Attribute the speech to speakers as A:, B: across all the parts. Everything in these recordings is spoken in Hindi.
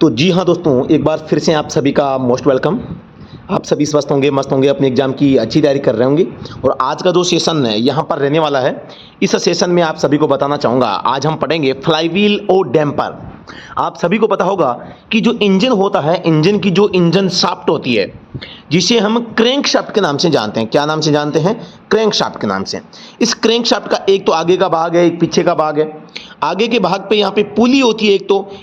A: तो जी हाँ दोस्तों, एक बार फिर से आप सभी का मोस्ट वेलकम। आप सभी स्वस्थ होंगे, मस्त होंगे, अपने एग्जाम की अच्छी तैयारी कर रहे होंगे। और आज का जो सेशन है यहाँ पर रहने वाला है, इस सेशन में आप सभी को बताना चाहूँगा, आज हम पढ़ेंगे फ्लाईव्हील और डैम्पर। आप सभी को पता होगा कि जो इंजन होता है, इंजन की जो इंजन शाफ्ट होती है, जिसे हम क्रैंक शाफ्ट के नाम से जानते हैं। क्या नाम से जानते हैं? क्रैंक शाफ्ट के नाम से। इस क्रैंक शाफ्ट का एक तो आगे का भाग है, एक पीछे का भाग है। आगे के भाग पे यहाँ पे पुली होती है,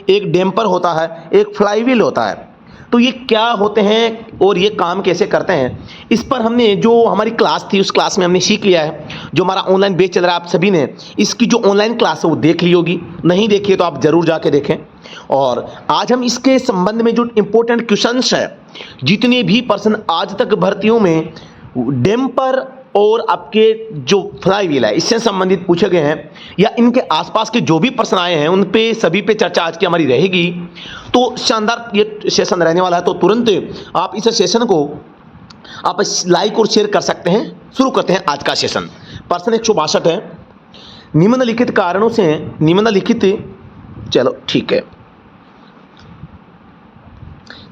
A: एक डैम्पर होता है, एक फ्लाईव्हील होता है। तो ये क्या होते हैं और ये काम कैसे करते हैं, इस पर हमने जो हमारी क्लास थी उस क्लास में हमने सीख लिया है। जो हमारा ऑनलाइन बेच चल रहा है, आप सभी ने इसकी जो ऑनलाइन क्लास है वो देख ली होगी। नहीं देखी है तो आप जरूर जाके देखें। और आज हम इसके संबंध में जो इंपॉर्टेंट क्वेश्चंस है, जितने भी पर्सन आज तक भर्तियों में डैम्पर और आपके जो फ्लाईव्हील है इससे संबंधित पूछे गए हैं, या इनके आसपास के जो भी प्रश्न आए हैं, उन पे सभी पे चर्चा आज की हमारी रहेगी। तो शानदार ये सेशन रहने वाला है। तो तुरंत आप इस सेशन को आप लाइक और शेयर कर सकते हैं। शुरू करते हैं आज का सेशन। प्रश्न 162 है, निम्नलिखित कारणों से चलो ठीक है,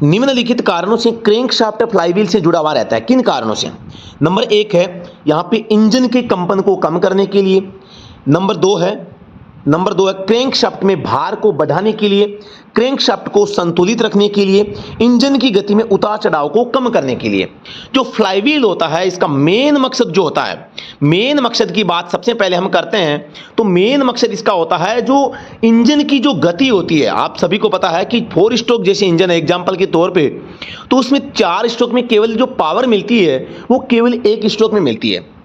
A: निम्नलिखित कारणों से क्रैंक शाफ्ट फ्लाईव्हील से जुड़ा हुआ रहता है। किन कारणों से? नंबर 1 है यहां पे इंजन के कंपन को कम करने के लिए। नंबर 2 है क्रैंक शाफ्ट में भार को बढ़ाने के लिए, क्रैंक शाफ्ट को संतुलित रखने के लिए, इंजन की गति में उतार चढ़ाव को कम करने के लिए। जो फ्लाईव्हील होता है इसका मेन मकसद जो होता है, मेन मकसद की बात सबसे पहले हम करते हैं तो मेन मकसद इसका होता है जो इंजन की जो गति होती है। आप सभी को पता है कि 4 स्ट्रोक जैसे इंजन है एग्जांपल के तौर पे, तो उसमें 4 स्ट्रोक में केवल जो पावर मिलती है वो केवल 1 स्ट्रोक में मिलती है।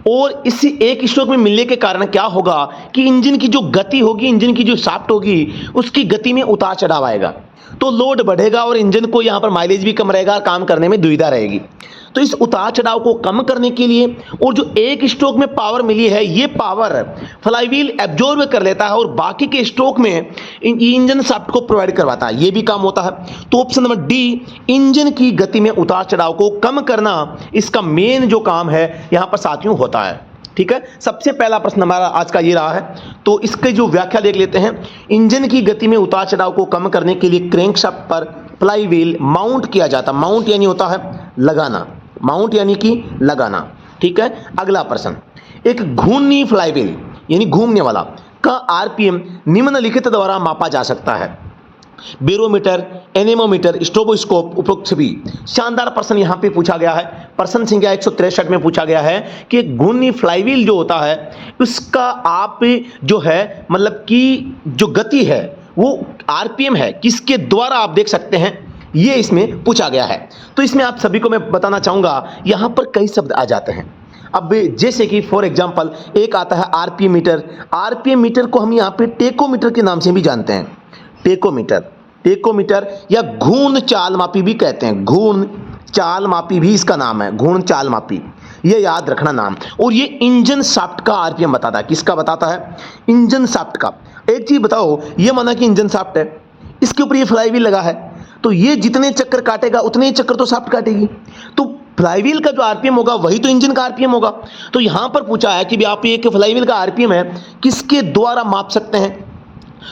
A: और इसी 1 स्ट्रोक में मिलने के कारण क्या होगा कि इंजन की जो गति होगी, इंजन की जो शाफ्ट होगी, उसकी गति में उतार चढ़ाव आएगा, तो लोड बढ़ेगा और इंजन को यहां पर माइलेज भी कम रहेगा, काम करने में दुविधा रहेगी। तो इस उतार चढ़ाव को कम करने के लिए और जो 1 स्ट्रोक में पावर मिली है, ये पावर फ्लाईव्हील एब्जॉर्ब कर लेता है और बाकी के स्ट्रोक में इंजन शाफ्ट को प्रोवाइड करवाता है। ये भी काम होता है। तो ऑप्शन नंबर डी, इंजन की गति में उतार चढ़ाव को कम करना, इसका मेन जो काम है यहां पर साथियों होता है। ठीक है, सबसे पहला प्रश्न हमारा आज का ये रहा है। तो इसके जो व्याख्या देख लेते हैं। इंजन की गति में उतार चढ़ाव को कम करने के लिए क्रैंक शाफ्ट पर फ्लाईव्हील माउंट किया जाता है। माउंट यानी होता है लगाना, माउंट यानी कि लगाना। ठीक है, अगला प्रश्न, एक घूर्णी फ्लाईव्हील यानी घूमने वाला का आरपीएम निम्नलिखित द्वारा मापा जा सकता है। बैरोमीटर, एनेमोमीटर, स्ट्रोबोस्कोप, उपरोक्त सभी। शानदार प्रश्न यहां पे पूछा गया है। प्रश्न संख्या 163 में पूछा गया है कि घूर्णी फ्लाईव्हील जो होता है उसका आप जो है मतलब कि जो गति है वो आरपीएम है, किसके द्वारा आप देख सकते हैं, ये इसमें पूछा गया है। तो इसमें आप सभी को मैं बताना चाहूंगा, यहां पर कई शब्द आ जाते हैं। अब जैसे कि फॉर एग्जांपल एक आता है आरपीएम मीटर। आरपीएम मीटर को हम यहां पे टेकोमीटर के नाम से भी जानते हैं। टेकोमीटर या घूर्ण चाल मापी भी कहते हैं। घूर्ण चाल मापी भी इसका नाम है, घूर्ण चाल मापी, ये याद रखना नाम। और ये इंजन शाफ्ट का आरपीएम बताता है। किसका बताता है? इंजन शाफ्ट का। एक चीज बताओ, ये माना कि इंजन शाफ्ट है, इसके ऊपर ये फ्लाईव्हील लगा है, तो ये जितने चक्कर काटेगा उतने ही चक्कर तो शाफ्ट काटेगी। तो फ्लाईव्हील का जो आरपीएम होगा वही तो इंजन का आरपीएम होगा। तो यहां पर पूछा है कि आप ये फ्लाईव्हील का आरपीएम है किसके द्वारा माप सकते हैं,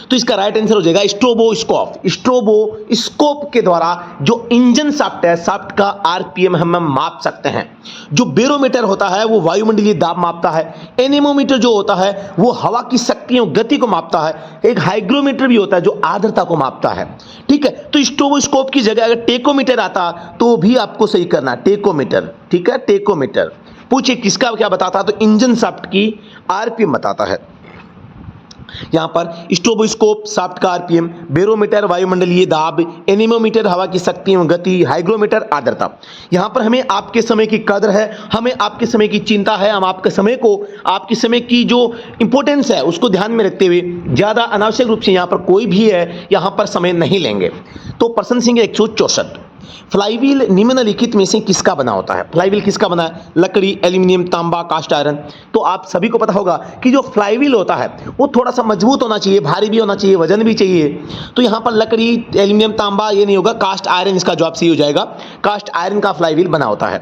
A: तो इसका राइट आंसर हो जाएगा स्ट्रोबोस्कोप। स्ट्रोबोस्कोप के द्वारा जो इंजन शाफ्ट है, शाफ्ट का आरपीएम हम माप सकते हैं। जो बैरोमीटर होता है वो वायुमंडलीय दाब मापता है। एनेमोमीटर जो होता है वो हवा की शक्ति और गति को मापता है। एक हाइग्रोमीटर भी होता है जो आर्द्रता को मापता है। ठीक है, तो स्ट्रोबोस्कोप की जगह अगर टेकोमीटर आता तो भी आपको सही करना, टेकोमीटर। ठीक है, टेकोमीटर। पूछिए किसका क्या बताता है, तो इंजन शाफ्ट की आरपीएम बताता है। यहां पर स्ट्रोबोस्कोप शाफ्ट का आरपीएम, बैरोमीटर वायुमंडलीय दाब, एनेमोमीटर हवा की शक्ति एवं गति, हाइग्रोमीटर आर्द्रता। यहां पर हमें आपके समय की कदर है, हमें आपके समय की चिंता है। हम आपके समय को, आपके समय की जो इंपॉर्टेंस है उसको ध्यान में रखते हुए ज्यादा अनावश्यक रूप से यहां पर कोई भी है यहां पर समय नहीं लेंगे। तो प्रश्न संख्या 164, फ्लाईव्हील निम्नलिखित में से किसका बना होता है? फ्लाईव्हील किसका बना है? लकड़ी, एल्यूमिनियम, तांबा, कास्ट आयरन। तो आप सभी को पता होगा कि जो फ्लाईव्हील होता है वो थोड़ा सा मजबूत होना चाहिए, भारी भी होना चाहिए, वजन भी चाहिए। तो यहां पर लकड़ी, एल्यूमिनियम, तांबा ये नहीं होगा, कास्ट आयरन इसका जवाब सही हो जाएगा। कास्ट आयरन का फ्लाईव्हील बना होता है।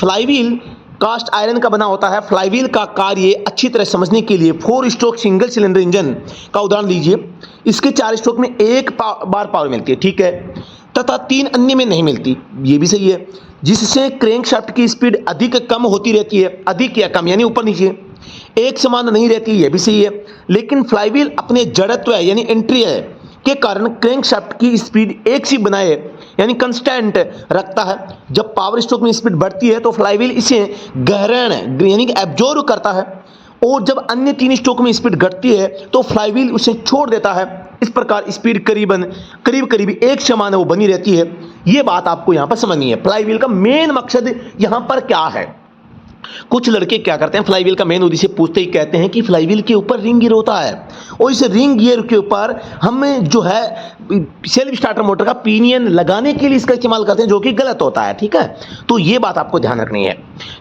A: फ्लाईव्हील कास्ट आयरन का बना होता है। फ्लाईव्हील का कार्य अच्छी तरह समझने के लिए 4 स्ट्रोक सिंगल सिलेंडर इंजन का उदाहरण लीजिए। इसके 4 स्ट्रोक में एक बार पावर मिलती है, ठीक है, तथा 3 अन्य में नहीं मिलती, ये भी सही है, जिससे क्रैंकशाफ्ट की स्पीड अधिक कम होती रहती है। अधिक या कम यानी ऊपर नीचे एक समान नहीं रहती, ये भी सही है। लेकिन फ्लाईव्हील अपने जड़त्व है यानी एंट्री है के कारण क्रैंकशाफ्ट की स्पीड एक सी बनाए यानी कांस्टेंट रखता है। जब पावर स्ट्रोक में स्पीड बढ़ती है तो फ्लाईव्हील इसे ग्रहण यानी कि एब्जॉर्ब करता है, और जब अन्य 3 स्ट्रोक में स्पीड घटती है तो फ्लाईव्हील उसे छोड़ देता है। इस प्रकार स्पीड करीब एक समान वो बनी रहती है। ये बात आपको यहां पर समझनी है। फ्लाईव्हील का मेन मकसद यहां पर क्या है? कुछ लड़के क्या करते हैं, फ्लाईव्हील का मेन उद्देश्य पूछते ही कहते हैं कि फ्लाईव्हील के ऊपर रिंग गियर होता है और इस रिंग गियर के ऊपर हम जो है सेल्फ स्टार्टर मोटर का पिनियन लगाने के लिए इसका इस्तेमाल करते हैं, जो कि गलत होता है, ठीक है। तो ये बात आपको ध्यान रखनी है,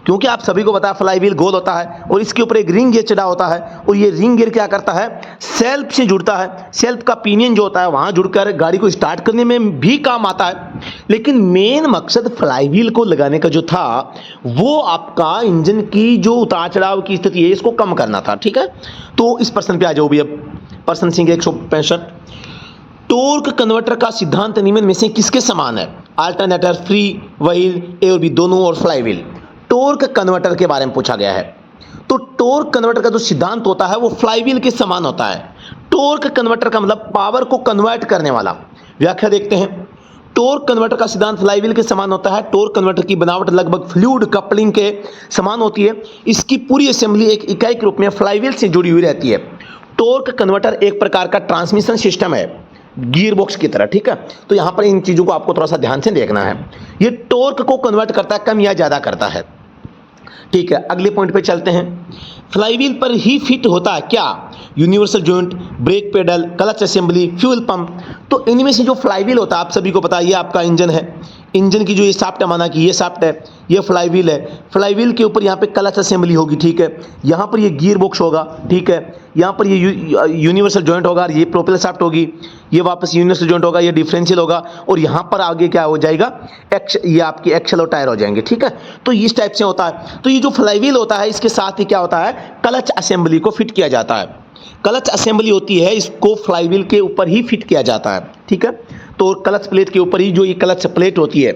A: क्योंकि आप सभी को पता है फ्लाईव्हील गोल होता है और इसके ऊपर एक रिंग गियर चढ़ा होता है, और ये रिंग गियर क्या करता है, सेल्फ से जुड़ता है। सेल्फ का पिनियन जो होता है वहां जुड़कर गाड़ी को स्टार्ट करने में भी काम आता है। लेकिन मेन मकसद फ्लाईव्हील को लगाने का जो था वो आपका इंजन की जो उतार चढ़ाव की स्थिति है इसको कम करना था, ठीक है। तो इस प्रश्न पे आ जाओ भी। अब प्रश्न संख्या 165, टॉर्क कन्वर्टर का सिद्धांत निम्न में से किसके समान है? अल्टरनेटर, फ्री व्हील, ए और बी दोनों, और फ्लाईव्हील। टॉर्क कन्वर्टर के बारे में पूछा गया है। तो टॉर्क कन्वर्टर का जो सिद्धांत होता है वो फ्लाईव्हील के समान होता है। टॉर्क कन्वर्टर का मतलब पावर को कन्वर्ट करने वाला। व्याख्या देखते हैं। टॉर्क कन्वर्टर का सिद्धांत फ्लाईव्हील के समान होता है। टॉर्क कन्वर्टर की बनावट लगभग फ्लूइड कपलिंग के समान होती है। इसकी पूरी असेंबली एक इकाई के रूप में फ्लाईव्हील से जुड़ी हुई रहती है। टॉर्क कन्वर्टर एक प्रकार का ट्रांसमिशन सिस्टम है, गियर बॉक्स की तरह, ठीक है। तो यहां पर इन चीजों को आपको थोड़ा सा ध्यान से देखना है। ये टॉर्क को कन्वर्ट करता है, कम या ज्यादा करता है, ठीक है। अगले पॉइंट पे चलते हैं। फ्लाईव्हील पर ही फिट होता है क्या? Universal joint, brake pedal, clutch assembly, fuel pump. तो इनमें से जो फ्लाईव्हील होता है आप सभी को पता है, ये आपका इंजन है। इंजन की जो ये शाफ्ट है, माना कि ये शाफ्ट है, ये फ्लाईव्हील है। फ्लाईव्हील के ऊपर यहाँ पे क्लच असेंबली होगी, ठीक है। यहाँ पर ये गियर बॉक्स होगा, ठीक है। यहाँ पर ये यूनिवर्सल जॉइंट होगा, ये प्रोपेलर शाफ्ट होगी, ये वापस यूनिवर्सल जॉइंट होगा, ये डिफरेंशियल होगा, और यहाँ पर आगे क्या हो जाएगा, ये आपकी एक्सल और टायर हो जाएंगे, ठीक है। तो इस टाइप से होता है। तो ये जो फ्लाईव्हील होता है इसके साथ ही क्या होता है, क्लच असेंबली को फिट किया जाता है। क्लच असेंबली होती है, इसको फ्लाईव्हील के ऊपर ही फिट किया जाता है, ठीक है। तो क्लच प्लेट के ऊपर ही जो ये क्लच प्लेट होती है,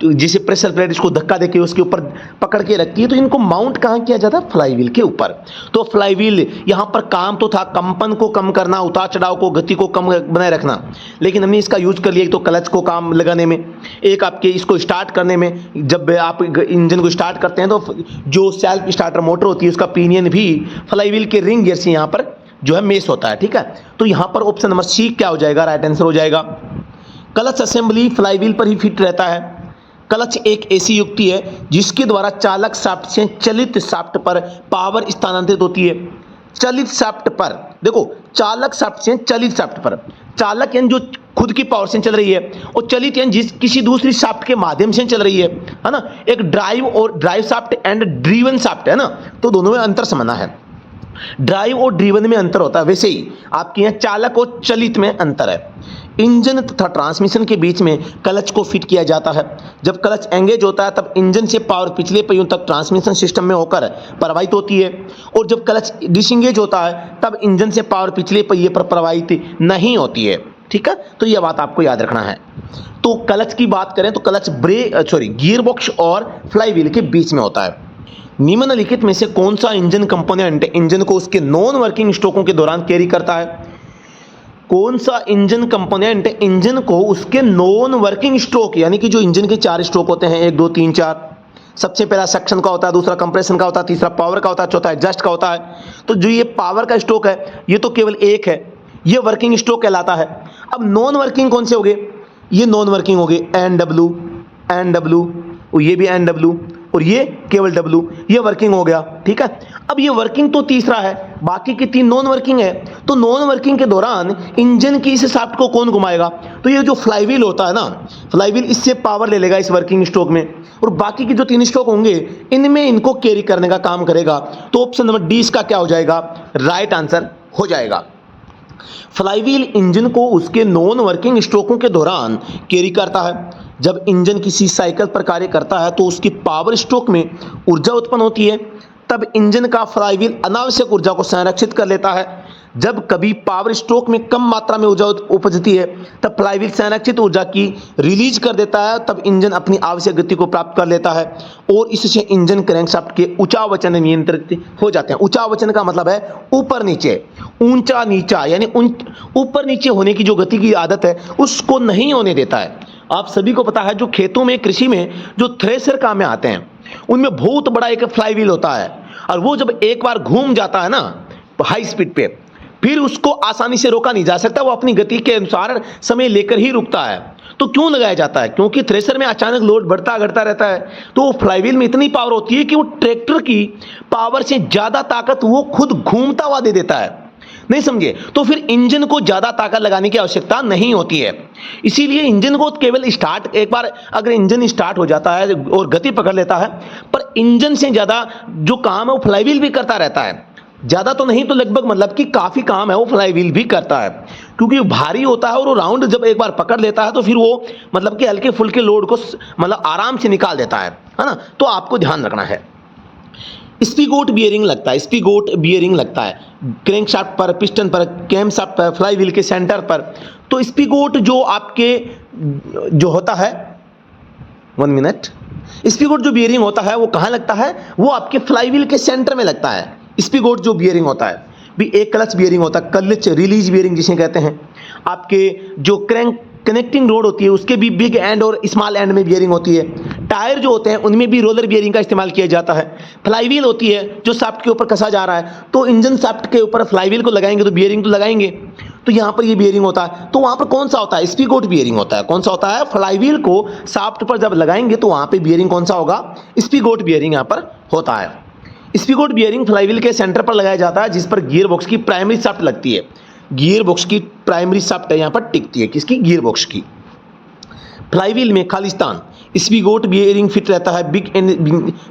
A: तो जिसे प्रेशर प्लेट इसको धक्का देके उसके ऊपर पकड़ के रखती है, तो इनको माउंट कहाँ किया जाता है, फ्लाईव्हील के ऊपर। तो फ्लाईव्हील यहाँ पर काम तो था कंपन को कम करना, उतार चढ़ाव को, गति को कम बनाए रखना, लेकिन हमने इसका यूज कर लिया एक तो क्लच को काम लगाने में, एक आपके इसको स्टार्ट करने में। जब आप इंजन को स्टार्ट करते हैं तो जो सेल्फ स्टार्टर मोटर होती है उसका पिनियन भी फ्लाईव्हील के रिंग गियर से यहाँ पर जो है मेस होता है, ठीक है। तो यहाँ पर ऑप्शन नंबर सी क्या हो जाएगा, राइट आंसर हो जाएगा। क्लच असेंबली फ्लाईव्हील पर ही फिट रहता है। क्लच एक ऐसी युक्ति है जिसके द्वारा चालक शाफ्ट से चलित शाफ्ट पर पावर स्थानांतरित होती है। चलित शाफ्ट पर देखो, चालक शाफ्ट से चलित शाफ्ट पर, चालक यानी जो खुद की पावर से चल रही है, और चलित यानी जिस किसी दूसरी शाफ्ट के माध्यम से चल रही है ना। एक drive shaft and driven shaft है ना, तो दोनों में अंतर समझना है। ड्राइव और ड्रीवन में अंतर होता है, वैसे ही आपके यहाँ चालक और चलित में अंतर है। इंजन तथा ट्रांसमिशन के बीच में क्लच को फिट किया जाता है। जब क्लच एंगेज होता है तब इंजन से पावर पिछले पहियों तक ट्रांसमिशन सिस्टम में होकर प्रवाहित होती है, और जब क्लच डिसएंगेज होता है तब इंजन से पावर पिछले पहिए पर प्रवाहित नहीं होती है, ठीक है। तो यह बात आपको याद रखना है। तो क्लच की बात करें तो क्लच गियर बॉक्स और फ्लाईव्हील के बीच में होता है। निम्नलिखित में से कौन सा इंजन कंपोनेंट इंजन को उसके नॉन वर्किंग स्ट्रोकों के दौरान कैरी करता है? कौन सा इंजन कंपोनेंट इंजन को उसके नॉन वर्किंग स्ट्रोक, यानी कि जो इंजन के 4 स्ट्रोक होते हैं, 1 2 3 4, सबसे पहला सक्शन का होता है, दूसरा कंप्रेशन का होता है, तीसरा पावर का होता है, चौथा एडजस्ट का होता है। तो जो ये पावर का स्ट्रोक है ये तो केवल एक है, ये वर्किंग स्ट्रोक कहलाता है। अब नॉन वर्किंग कौन से हो गए? ये नॉन वर्किंग हो गए NW, और ये भी NW, और ये केवल W, ये वर्किंग हो गया, ठीक है। अब ये वर्किंग तो तीसरा है, बाकी की 3 नॉन वर्किंग है। तो नॉन वर्किंग के दौरान इंजन की इस शाफ्ट को कौन घुमाएगा? तो ये जो फ्लाईव्हील होता है ना, फ्लाईव्हील इससे पावर ले लेगा इस वर्किंग स्ट्रोक में, और बाकी की जो 3 स्ट्रोक होंगे इनमें इनको कैरी करने का काम करेगा। तो ऑप्शन नंबर डी इसका क्या हो जाएगा, राइट आंसर हो जाएगा। फ्लाईव्हील इंजन को उसके नॉन वर्किंग स्ट्रोकों के दौरान कैरी करता है। जब इंजन किसी साइकिल पर कार्य करता है तो उसकी पावर स्ट्रोक में ऊर्जा उत्पन्न होती है, तब इंजन का फ्लाईव्हील अनावश्यक ऊर्जा को संरक्षित कर लेता है। जब कभी पावर स्ट्रोक में कम मात्रा में ऊर्जा उपजती है तब फ्लाईव्हील संरक्षित ऊर्जा की रिलीज कर देता है, तब इंजन अपनी आवश्यक गति को प्राप्त कर लेता है और इससे इंजन क्रैंकशाफ्ट के ऊंचावचन नियंत्रित हो जाते हैं। ऊंचावचन का मतलब है ऊपर नीचे, ऊंचा नीचा, यानी ऊपर नीचे होने की जो गति की आदत है उसको नहीं होने देता है। आप सभी को पता है जो खेतों में, कृषि में जो थ्रेशर काम में आते हैं उनमें बहुत बड़ा एक फ्लाईव्हील होता है और वो जब एक बार घूम जाता है ना हाई स्पीड पे, फिर उसको आसानी से रोका नहीं जा सकता, वो अपनी गति के अनुसार समय लेकर ही रुकता है। तो क्यों लगाया जाता है? क्योंकि थ्रेशर में अचानक लोड बढ़ता घटता रहता है, तो फ्लाईव्हील में इतनी पावर होती है कि वो ट्रैक्टर की पावर से ज्यादा ताकत वो खुद घूमता हुआ दे देता है। नहीं समझे? तो फिर इंजन को ज्यादा ताकत लगाने की आवश्यकता नहीं होती है। इसीलिए इंजन को केवल स्टार्ट, एक बार अगर इंजन स्टार्ट हो जाता है और गति पकड़ लेता है, पर इंजन से ज्यादा जो काम है वो फ्लाईव्हील भी करता रहता है। ज्यादा तो नहीं तो लगभग मतलब कि काफी काम है वो फ्लाईव्हील भी करता है, क्योंकि भारी होता है और वो राउंड जब एक बार पकड़ लेता है तो फिर वो मतलब कि हल्के फुल्के लोड को मतलब आराम से निकाल देता है ना। तो आपको ध्यान रखना है। स्पीगोट बियरिंग लगता है, स्पीगोट बियरिंग लगता है क्रैंकशाफ्ट पर, पिस्टन पर, कैमशाफ्ट पर, फ्लाईव्हील के सेंटर पर। तो स्पीगोट जो आपके जो होता है, 1 मिनट, स्पीगोट जो बियरिंग होता है वो कहाँ लगता है? वो आपके फ्लाईव्हील के सेंटर में लगता है। स्पीगोट जो बियरिंग होता है भी एक क्लच बियरिंग होता है, क्लच रिलीज बियरिंग जिसे कहते हैं। आपके जो क्रैंक कनेक्टिंग रोड होती है उसके भी बिग एंड और स्मॉल एंड में बियरिंग होती है। टायर जो होते हैं उनमें भी रोलर बियरिंग का इस्तेमाल किया जाता है। फ्लाईव्हील होती है जो शाफ्ट के ऊपर कसा जा रहा है, तो इंजन शाफ्ट के ऊपर फ्लाईव्हील को लगाएंगे तो बियरिंग तो लगाएंगे, तो यहाँ पर ये बियरिंग होता है। तो वहाँ पर कौन सा होता है? स्पीगोट बियरिंग होता है। कौन सा होता है? फ्लाईव्हील को शाफ्ट पर जब लगाएंगे तो वहाँ पे बियरिंग कौन सा होगा? स्पीगोट बियरिंग यहाँ पर होता है। स्पीगोट बियरिंग फ्लाईव्हील के सेंटर पर लगाया जाता है जिस पर गियर बॉक्स की प्राइमरी शाफ्ट लगती है। गियर बॉक्स की प्राइमरी शाफ्ट यहाँ पर टिकती है, किसकी? गियर बॉक्स की। फ्लाईव्हील में खालिस्तान स्पीगोट बियरिंग फिट रहता है, बिग एंड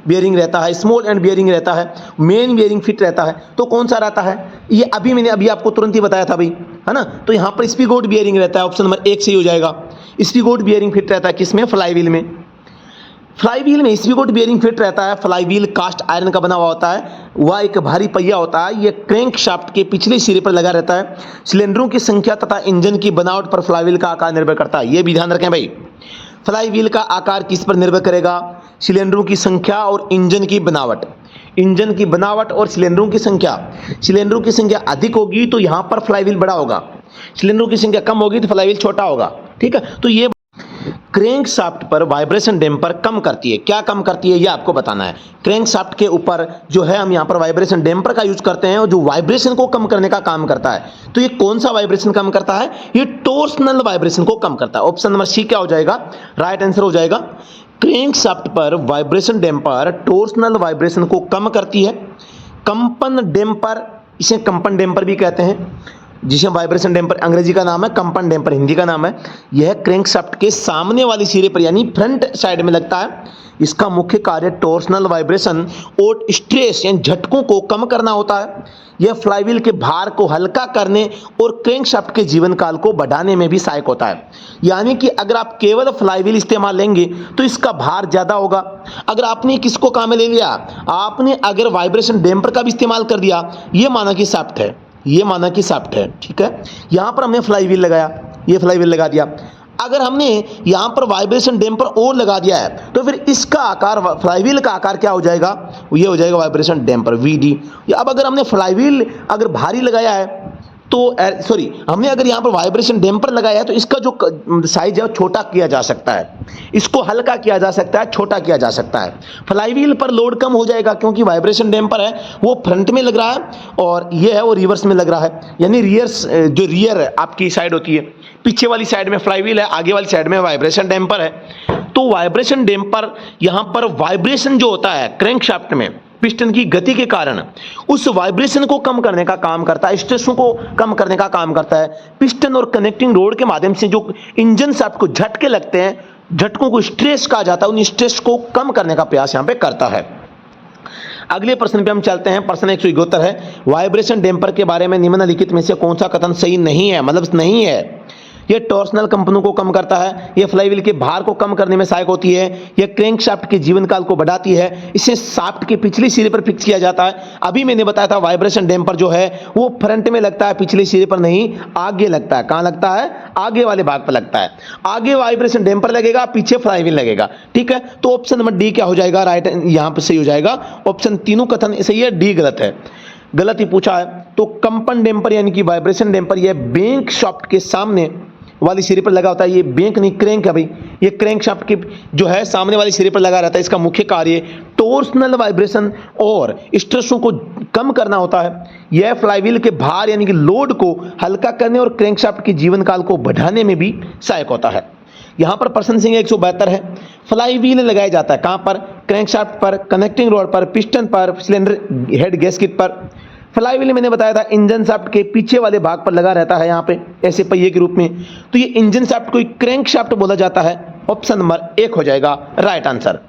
A: बियरिंग रहता है, स्मॉल एंड बियरिंग रहता है, मेन बियरिंग फिट रहता है। तो कौन सा रहता है? ये मैंने अभी आपको तुरंत ही बताया था भाई, है ना। तो यहाँ पर स्पीगोट बियरिंग रहता है, ऑप्शन नंबर 1 सही हो जाएगा। स्पीगोट बियरिंग फिट रहता है किसमें? फ्लाईव्हील में। फ्लाईव्हील में स्पीगोट बियरिंग फिट रहता है। फ्लाईव्हील कास्ट आयरन का बना हुआ होता है, वह एक भारी पहिया होता है। यह क्रैंक शाफ्ट के पिछले सिरे पर लगा रहता है। सिलेंडरों की संख्या तथा इंजन की बनावट पर फ्लाईव्हील का आकार निर्भर करता है। यह भी ध्यान रखें भाई, फ्लाईव्हील का आकार किस पर निर्भर करेगा? सिलेंडरों की संख्या और इंजन की बनावट। इंजन की बनावट और सिलेंडरों की संख्या। सिलेंडरों की संख्या अधिक होगी तो यहाँ पर फ्लाईव्हील बड़ा होगा, सिलेंडरों की संख्या कम होगी तो फ्लाईव्हील छोटा होगा। ठीक है, तो ये क्रैंक शाफ्ट पर वाइब्रेशन डैम्पर कम करती है। क्या कम करती है ये आपको बताना है। क्रैंक शाफ्ट के ऊपर जो है हम यहाँ पर वाइब्रेशन डैम्पर का यूज करते हैं और जो वाइब्रेशन को कम करने का काम करता है। तो ये कौन सा वाइब्रेशन कम करता है? ये टॉर्सनल वाइब्रेशन को कम करता है। ऑप्शन नंबर सी क्या हो जाएगा? राइट आंसर हो जाएगा। क्रैंक शाफ्ट पर वाइब्रेशन डैम्पर टॉर्सनल वाइब्रेशन को कम करती है। कंपन डैम्पर, इसे कंपन डैम्पर भी कहते हैं, जिसे वाइब्रेशन डैम्पर अंग्रेजी का नाम है, कंपन डैम्पर हिंदी का नाम है। यह क्रैंकशाफ्ट के सामने वाली सिरे पर यानी फ्रंट साइड में लगता है। इसका मुख्य कार्य टॉर्सनल वाइब्रेशन और स्ट्रेस यानी झटकों को कम करना होता है। यह फ्लाईव्हील के भार को हल्का करने और क्रैंकशाफ्ट के जीवन काल को बढ़ाने में भी सहायक होता है। यानी कि अगर आप केवल फ्लाईव्हील इस्तेमाल लेंगे तो इसका भार ज़्यादा होगा। अगर आपने किसको काम में ले लिया? आपने अगर वाइब्रेशन डैम्पर का भी इस्तेमाल कर दिया, ये माना कि शाफ्ट है, ये माना कि शाफ्ट है। ठीक है, यहां पर हमने फ्लाईव्हील लगाया, ये फ्लाईव्हील लगा दिया। अगर हमने यहां पर वाइब्रेशन डैम्पर और लगा दिया है तो फिर इसका आकार, फ्लाईव्हील का आकार क्या हो जाएगा? ये हो जाएगा वाइब्रेशन डैम्पर वीडी। अब अगर हमने फ्लाईव्हील अगर भारी लगाया है तो सॉरी, हमने अगर यहाँ पर वाइब्रेशन डैम्पर लगाया है तो इसका जो साइज है वो छोटा किया जा सकता है, इसको हल्का किया जा सकता है, छोटा किया जा सकता है। फ्लाईव्हील पर लोड कम हो जाएगा क्योंकि वाइब्रेशन डैम्पर है वो फ्रंट में लग रहा है और ये है वो रिवर्स में लग रहा है। यानी जो रियर आपकी साइड होती है, पीछे वाली साइड में फ्लाईव्हील है, आगे वाली साइड में वाइब्रेशन डैम्पर है। तो वाइब्रेशन डैम्पर यहाँ पर वाइब्रेशन जो होता है क्रैंकशाफ्ट में पिस्टन की गति के कारण उस वाइब्रेशन को कम करने का काम करता है, स्ट्रेसों को कम करने का काम करता है। पिस्टन और कनेक्टिंग रोड के माध्यम से जो इंजन शाफ्ट को झटके लगते हैं, झटकों को स्ट्रेस कहा जाता है, उन स्ट्रेस को कम करने का प्रयास यहाँ पे करता है। अगले प्रश्न पे हम चलते हैं। प्रश्न 171 है, वाइब्रेशन डैम्पर के बारे में निम्नलिखित में से कौन सा कथन सही नहीं है? मतलब नहीं है। ये टॉर्सनल कंपनों को कम करता है, ये फ्लाईव्हील के भार को कम करने में सहायक होती है, ये क्रैंकशाफ्ट के जीवन काल को बढ़ाती है, इसे शाफ्ट के पिछले सिरे पर फिक्स किया जाता है। अभी मैंने बताया था वाइब्रेशन डैम्पर जो है वो फ्रंट में लगता है, पिछले सिरे पर नहीं, आगे लगता है। कहां लगता है? आगे वाले भाग पर लगता है। आगे वाइब्रेशन डैम्पर लगेगा, पीछे फ्लाईव्हील लगेगा। ठीक है, तो ऑप्शन नंबर डी क्या हो जाएगा? राइट यहां पर सही हो जाएगा। ऑप्शन तीनों कथन सही है, डी गलत है, गलत ही पूछा है। तो कंपन डैम्पर यानी कि वाइब्रेशन डैम्पर ये बैंक शाफ्ट के सामने वाली सिरे पर लगा होता है। ये बैंक नहीं, क्रैंक है भाई। ये क्रैंक शाफ्ट के जो है सामने वाली सिरे पर लगा रहता है। इसका मुख्य कार्य टॉर्सनल वाइब्रेशन और स्ट्रेसों को कम करना होता है। यह फ्लाईव्हील के भार यानी कि लोड को हल्का करने और क्रैंक शाफ्ट के जीवन काल को बढ़ाने में भी सहायक होता है। यहां पर प्रश्न संख्या 172 है। फ्लाईव्हील लगाया जाता है कहां पर? क्रैंकशाफ्ट पर, कनेक्टिंग रोड पर, पिस्टन पर, सिलेंडर हेड गैस्केट पर। फ्लाईव्हील मैंने बताया था इंजन शाफ्ट के पीछे वाले भाग पर लगा रहता है, यहां पे ऐसे पहिए के रूप में। तो ये इंजन शाफ्ट को क्रैंकशाफ्ट बोला जाता है। ऑप्शन नंबर 1 हो जाएगा राइट आंसर।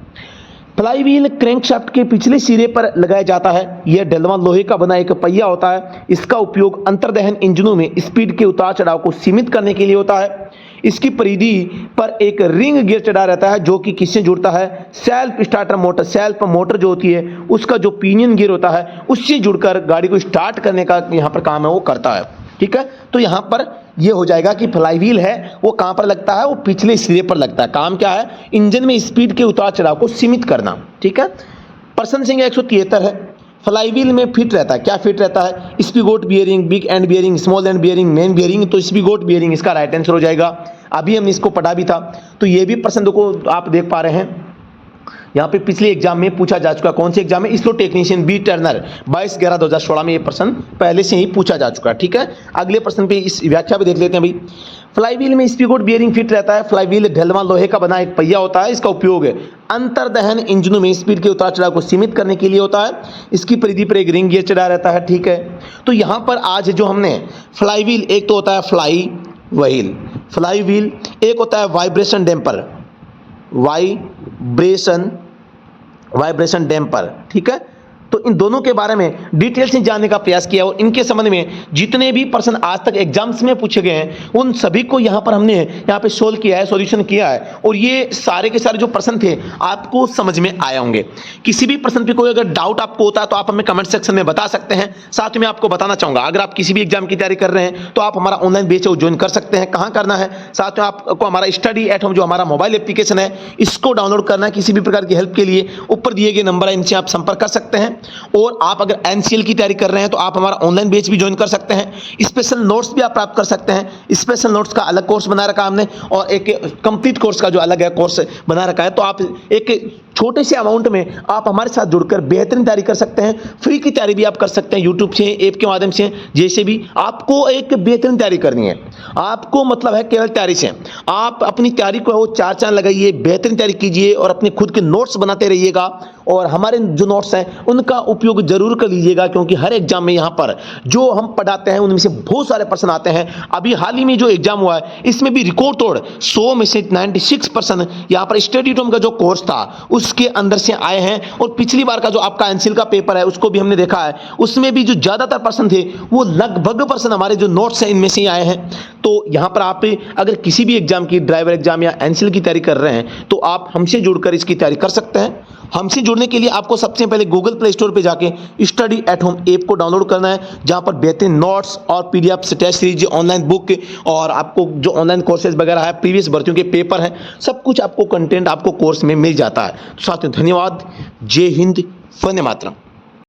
A: फ्लाईव्हील क्रैंकशाफ्ट के पिछले सिरे पर लगाया जाता है। यह ढलवां लोहे का बना एक पहिया होता है। इसका उपयोग अंतर्दहन इंजनों में स्पीड के उतार चढ़ाव को सीमित करने के लिए होता है। इसकी परिधि पर एक रिंग गियर चढ़ा रहता है जो कि किससे जुड़ता है? Self starter motor. Self motor जो होती है उसका जो पिनियन गियर होता है उससे जुड़कर गाड़ी को स्टार्ट करने का यहाँ पर काम है वो करता है। ठीक है, तो यहाँ पर ये हो जाएगा कि फ्लाईव्हील है वो कहाँ पर लगता है? वो पिछले सिरे पर लगता है। काम क्या है? इंजन में स्पीड के उतार चढ़ाव को सीमित करना। ठीक है, प्रश्न संख्या 173 है। फ्लाईव्हील में फिट रहता है, क्या फिट रहता है? Spigot bearing, big and bearing, small and bearing, main bearing. तो स्पिगोट बियरिंग इसका राइट आंसर हो जाएगा। अभी हमने इसको पढ़ा भी था, तो ये भी प्रश्न को आप देख पा रहे हैं। यहाँ पे पिछले एग्जाम में पूछा जा चुका। कौन से एग्जाम में? स्लो टेक्नीशियन बी टर्नर 22/11/2016 में ये प्रश्न पहले से ही पूछा जा चुका है। ठीक है, अगले प्रश्न पे इस व्याख्या भी देख लेते हैं भाई। फ्लाईव्हील में स्पिगोट बियरिंग फिट रहता है। फ्लाईव्हील ढलवां लोहे का बना एक पहिया होता है। इसका उपयोग अंतर्दहन इंजनों में स्पीड के उतार चढ़ाव को सीमित करने के लिए होता है। इसकी परिधि पर एक रिंग गियर चढ़ा रहता है। ठीक है, तो यहाँ पर आज जो हमने फ्लाईव्हील, एक तो होता है फ्लाईव्हील, एक होता है वाइब्रेशन डैम्पर। ठीक है, तो इन दोनों के बारे में डिटेल से जानने का प्रयास किया और इनके संबंध में जितने भी प्रश्न आज तक एग्जाम्स में पूछे गए हैं उन सभी को यहाँ पर हमने यहाँ पे सोल्व किया है, सॉल्यूशन किया है। और ये सारे के सारे जो प्रश्न थे आपको समझ में आए होंगे। किसी भी प्रश्न पे कोई अगर डाउट आपको होता है तो आप हमें कमेंट सेक्शन में बता सकते हैं। साथ में आपको बताना चाहूंगा, अगर आप किसी भी एग्जाम की तैयारी कर रहे हैं तो आप हमारा ऑनलाइन बैच ज्वाइन कर सकते हैं। कहाँ करना है? साथ में आपको हमारा स्टडी एट होम जो हमारा मोबाइल एप्लीकेशन है इसको डाउनलोड करना है। किसी भी प्रकार की हेल्प के लिए ऊपर दिए गए नंबर है, इनसे आप संपर्क कर सकते हैं। और आप अगर एनसीएल की तैयारी कर रहे हैं तो आप हमारा ऑनलाइन बैच भी ज्वाइन कर सकते हैं। स्पेशल नोट्स भी आप प्राप्त कर सकते हैं। स्पेशल नोट्स का अलग कोर्स बना रखा हमने और एक कंप्लीट कोर्स का जो अलग है कोर्स बना रखा है। तो आप एक छोटे से अमाउंट में आप हमारे साथ जुड़कर बेहतरीन तैयारी कर सकते हैं। फ्री की तैयारी भी आप कर सकते हैं यूट्यूब से, ऐप के माध्यम से। जैसे भी आपको एक बेहतरीन तैयारी करनी है, आपको मतलब है केवल तैयारी से आप अपनी तैयारी को वो 4 चांद लगाइए, बेहतरीन तैयारी कीजिए और अपने खुद के नोट्स बनाते रहिएगा। और हमारे जो नोट्स हैं उनका उपयोग जरूर कर लीजिएगा, क्योंकि हर एग्जाम में यहाँ पर जो हम पढ़ाते हैं उनमें से बहुत सारे प्रश्न आते हैं। अभी हाल ही में जो एग्जाम हुआ है इसमें भी रिकॉर्ड तोड़ 100 में से 96% यहाँ पर स्टडी टूम का जो कोर्स था उसके अंदर से आए हैं। और पिछली बार का जो आपका एनसीएल का पेपर है उसको भी हमने देखा है, उसमें भी जो ज्यादातर प्रश्न थे वो लगभग प्रश्न हमारे जो नोट्स हैं इनमें से ही आए हैं। तो यहाँ पर आप अगर किसी भी एग्जाम की, ड्राइवर एग्जाम या एनसीएल की तैयारी कर रहे हैं तो आप हमसे जुड़कर इसकी तैयारी कर सकते हैं। हमसे जुड़ने के लिए आपको सबसे पहले गूगल प्ले स्टोर पे जाके स्टडी एट होम ऐप को डाउनलोड करना है, जहां पर बेहतरीन नोट्स और PDF test series, online book और आपको जो ऑनलाइन कोर्सेज वगैरह है, प्रीवियस भर्तियों के पेपर हैं, सब कुछ आपको कंटेंट आपको कोर्स में मिल जाता है। तो साथियों धन्यवाद। जय हिंद, वंदे मातरम।